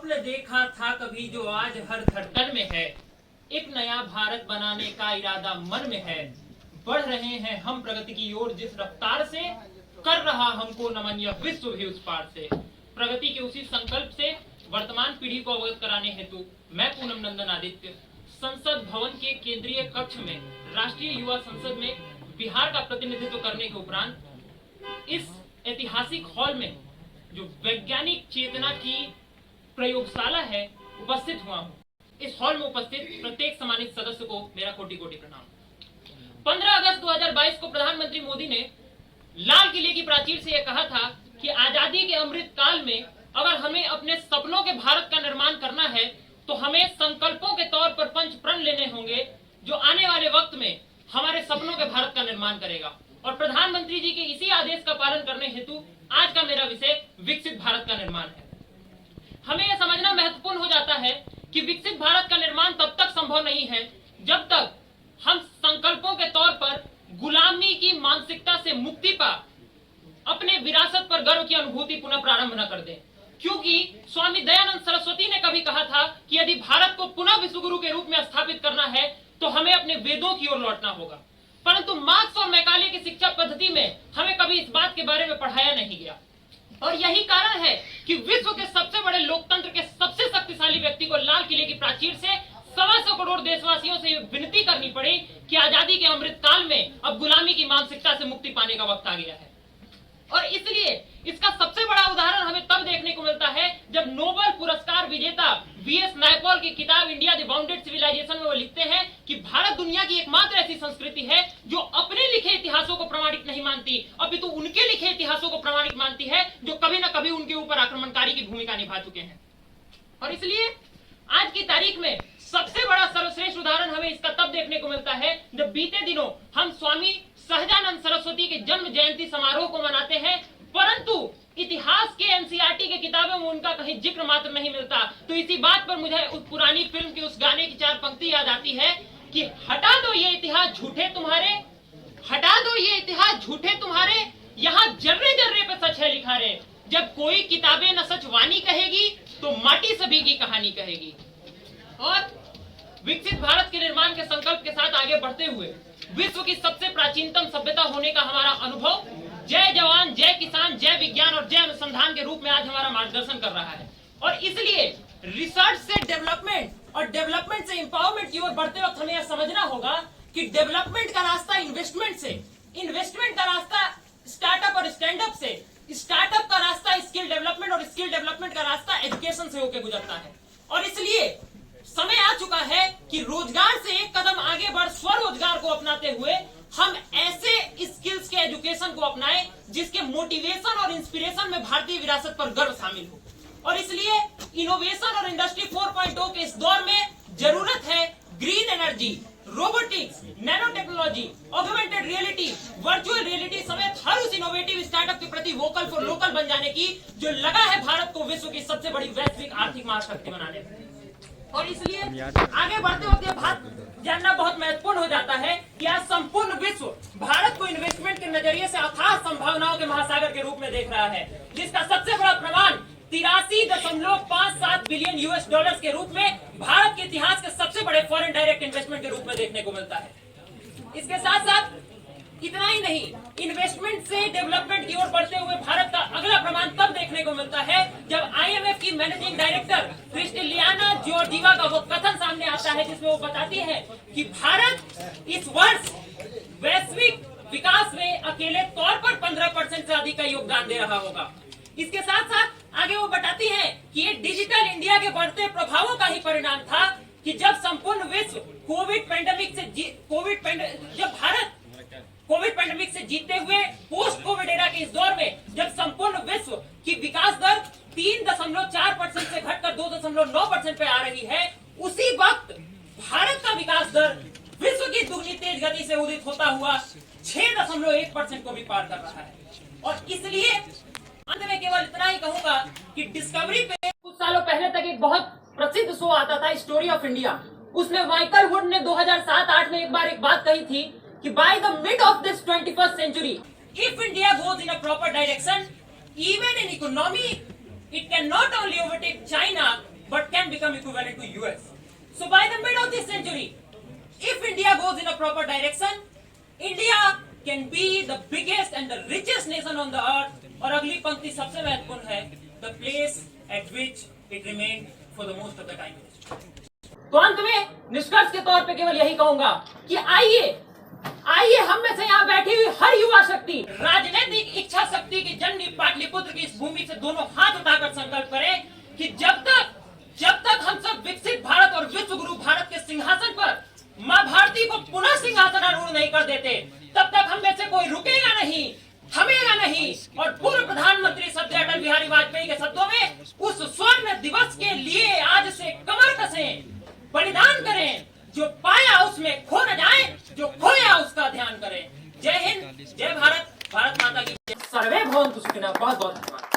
स्वप्न देखा था कभी जो आज हर धड़कन में है। एक नया भारत बनाने का इरादा मन में है। बढ़ रहे हैं हम प्रगति की ओर जिस रफ्तार से, कर रहा हमको नमन यह विश्व भी उस पार से। प्रगति के उसी संकल्प से वर्तमान पीढ़ी को अवगत कराने हेतु मैं पूनम नंदन आदित्य संसद भवन के केंद्रीय कक्ष में राष्ट्रीय युवा संसद में बिहार का प्रतिनिधित्व करने के उपरांत इस ऐतिहासिक हॉल में जो वैज्ञानिक चेतना की प्रयोगशाला है उपस्थित हुआ हूँ। इस हॉल में उपस्थित प्रत्येक सम्मानित सदस्य को मेरा कोटि कोटि प्रणाम। 15 अगस्त 2022 को प्रधानमंत्री मोदी ने लाल किले की प्राचीर से यह कहा था कि आजादी के अमृत काल में अगर हमें अपने सपनों के भारत का निर्माण करना है तो हमें संकल्पों के तौर पर पंच प्रण लेने होंगे जो आने वाले वक्त में हमारे सपनों के भारत का निर्माण करेगा। और प्रधानमंत्री जी के इसी आदेश का पालन करने हेतु आज का मेरा विषय विकसित भारत का निर्माण है। हमें यह समझना महत्वपूर्ण हो जाता है कि विकसित भारत का निर्माण तब तक संभव नहीं है जब तक हम संकल्पों के तौर पर गुलामी की मानसिकता से मुक्ति पा अपने विरासत पर गर्व की अनुभूति पुनः प्रारंभ न कर दें। क्योंकि स्वामी दयानंद सरस्वती ने कभी कहा था कि यदि भारत को पुनः विश्वगुरु के रूप में स्थापित करना है तो हमें अपने वेदों की ओर लौटना होगा। परंतु मार्क्स और मैकाले की शिक्षा पद्धति में हमें कभी इस बात के बारे में पढ़ाया नहीं गया। और यही कारण है कि विश्व के सबसे बड़े लोकतंत्र के सबसे शक्तिशाली व्यक्ति को लाल किले की प्राचीर से 125 करोड़ देशवासियों से विनती करनी पड़ी कि आजादी के अमृत काल में अब गुलामी की मानसिकता से मुक्ति पाने का वक्त आ गया है। और इसलिए इसका सबसे बड़ा उदाहरण हमें तब देखने को मिलता है जब नोबेल पुरस्कार विजेता वीएस नायपॉल की किताब इंडिया द बाउंडेड सिविलाइजेशन में वो लिखते हैं कि भारत दुनिया की एकमात्र ऐसी संस्कृति है जो अपने लिखे इतिहासों को प्रमाणिक नहीं मानती अपितु उनके लिखे इतिहासों को प्रमाणिक मानती है जो कभी न कभी उनके ऊपर आक्रमणकारी की भूमिका निभा चुके हैं। और इसलिए आज की तारीख में सबसे बड़ा सर्वश्रेष्ठ उदाहरण हमें इसका तब देखने को मिलता है जब बीते दिनों हम स्वामी सहजानंद सरस्वती के जन्म जयंती समारोह को मनाते हैं, परंतु इतिहास के एनसीईआरटी के किताबों में उनका कहीं जिक्र मात्र नहीं मिलता। तो इसी बात पर मुझे उस पुरानी फिल्म की उस गाने की 4 पंक्ति याद आती है कि हटा दो ये इतिहास झूठे तुम्हारे, हटा दो ये इतिहास झूठे तुम्हारे, यहाँ जर्रे जर्रे पे सच है लिखा रे। जब कोई किताबें न सच वाणी कहेगी तो माटी सभी की कहानी कहेगी। और विकसित भारत के निर्माण के संकल्प के साथ आगे बढ़ते हुए विश्व की सबसे प्राचीनतम सभ्यता होने का हमारा अनुभव जय जवान, जय किसान, जय विज्ञान और जय अनुसंधान के रूप में आज हमारा मार्गदर्शन कर रहा है। और इसलिए रिसर्च से डेवलपमेंट और डेवलपमेंट से एम्पावरमेंट की ओर बढ़ते वक्त हमें यह समझना होगा कि डेवलपमेंट का रास्ता इन्वेस्टमेंट से, इन्वेस्टमेंट का रास्ता स्टार्टअप और स्टैंडअप से, स्टार्टअप का रास्ता स्किल डेवलपमेंट और स्किल डेवलपमेंट का रास्ता एजुकेशन से होकर गुजरता है। और इसलिए समय आ चुका है कि रोजगार से एक कदम आगे बढ़ स्वरोजगार को अपनाते हुए हम ऐसे स्किल्स के एजुकेशन को अपनाएं जिसके मोटिवेशन और इंस्पिरेशन में भारतीय विरासत पर गर्व शामिल हो। और इसलिए इनोवेशन और इंडस्ट्री 4.0 के इस दौर में जरूरत है green energy, robotics, nano technology, augmented reality, virtual reality समेत हर उस इनोवेटिव स्टार्टअप के प्रति वोकल फॉर लोकल बन जाने की जो लगा है भारत को विश्व की सबसे बड़ी वैश्विक आर्थिक महाशक्ति बनाने में। और इसलिए आगे बढ़ते वक्त यह बात जानना बहुत महत्वपूर्ण हो जाता है कि आज संपूर्ण विश्व भारत को इन्वेस्टमेंट के नजरिए से अथाह संभावनाओं के महासागर के रूप में देख रहा है, जिसका सबसे बड़ा प्रमाण 83.57 बिलियन यूएस डॉलर्स के रूप में भारत के इतिहास के सबसे बड़े फॉरेन डायरेक्ट इन्वेस्टमेंट के रूप में देखने को मिलता है। इसके साथ साथ इतना ही नहीं, इन्वेस्टमेंट से डेवलपमेंट की ओर बढ़ते हुए भारत का अगला प्रमाण तब देखने को मिलता है जब आईएमएफ की मैनेजिंग डायरेक्टर क्रिस्टलियाना जॉर्जीवा का वो कथन सामने आता है जिसमें वो बताती है कि भारत इस वर्ष वैश्विक विकास में अकेले तौर पर 15% से अधिक का योगदान दे रहा होगा। इसके साथ साथ आगे वो बताती है कि ये डिजिटल इंडिया के बढ़ते प्रभावों का ही परिणाम था कि जब संपूर्ण विश्व कोविड पैंडेमिक से जीतते हुए पोस्ट कोविड एरा के इस दौर में जब संपूर्ण विश्व की विकास दर 3.4% से घटकर 2.9% पे आ रही है, उसी वक्त भारत का विकास दर विश्व की दुगनी तेज गति से उदित होता हुआ 6.1% को भी पार कर रहा है। और इसलिए अंत में केवल इतना ही कहूंगा कि डिस्कवरी पे कुछ सालों पहले तक एक बहुत प्रसिद्ध शो आता था स्टोरी ऑफ इंडिया। उसमें माइकल वुड ने 2007-8 में एक बार एक बात कही थी कि by the mid of this 21st century, if India goes in a proper direction, even in economy, it can not only overtake China proper direction, India can be the biggest and the richest nation on the earth. और अगली पंक्ति सबसे महत्वपूर्ण है, the place at which it remained for the most of the time. तो अंत में निष्कर्ष के तौर पे केवल यही कहूंगा कि आइए हम में से यहाँ बैठी हुई हर युवा शक्ति राजनीतिक इच्छा शक्ति की जननी पाटलिपुत्र की इस भूमि से दोनों हाथ उठाकर संकल्प करें कि जब तक हम सब विकसित भारत और विश्व गुरु भारत के सिंहासन पर मां भारती को पुनः सिंहासनारूढ़ नहीं कर देते, तब तक हम में से कोई रुकेगा नहीं, थमेगा नहीं। और पूर्व प्रधानमंत्री सत्य अटल बिहारी वाजपेयी के शब्दों में, उस स्वर्ण दिवस के लिए आज से कमर कसें, बलिदान करें, जो पाया उसमें खो न जाए, जो खोया उसका ध्यान करें। जय हिंद, जय भारत, भारत माता की जय। सर्वे भवन्तु सुखिनः। बहुत बहुत धन्यवाद।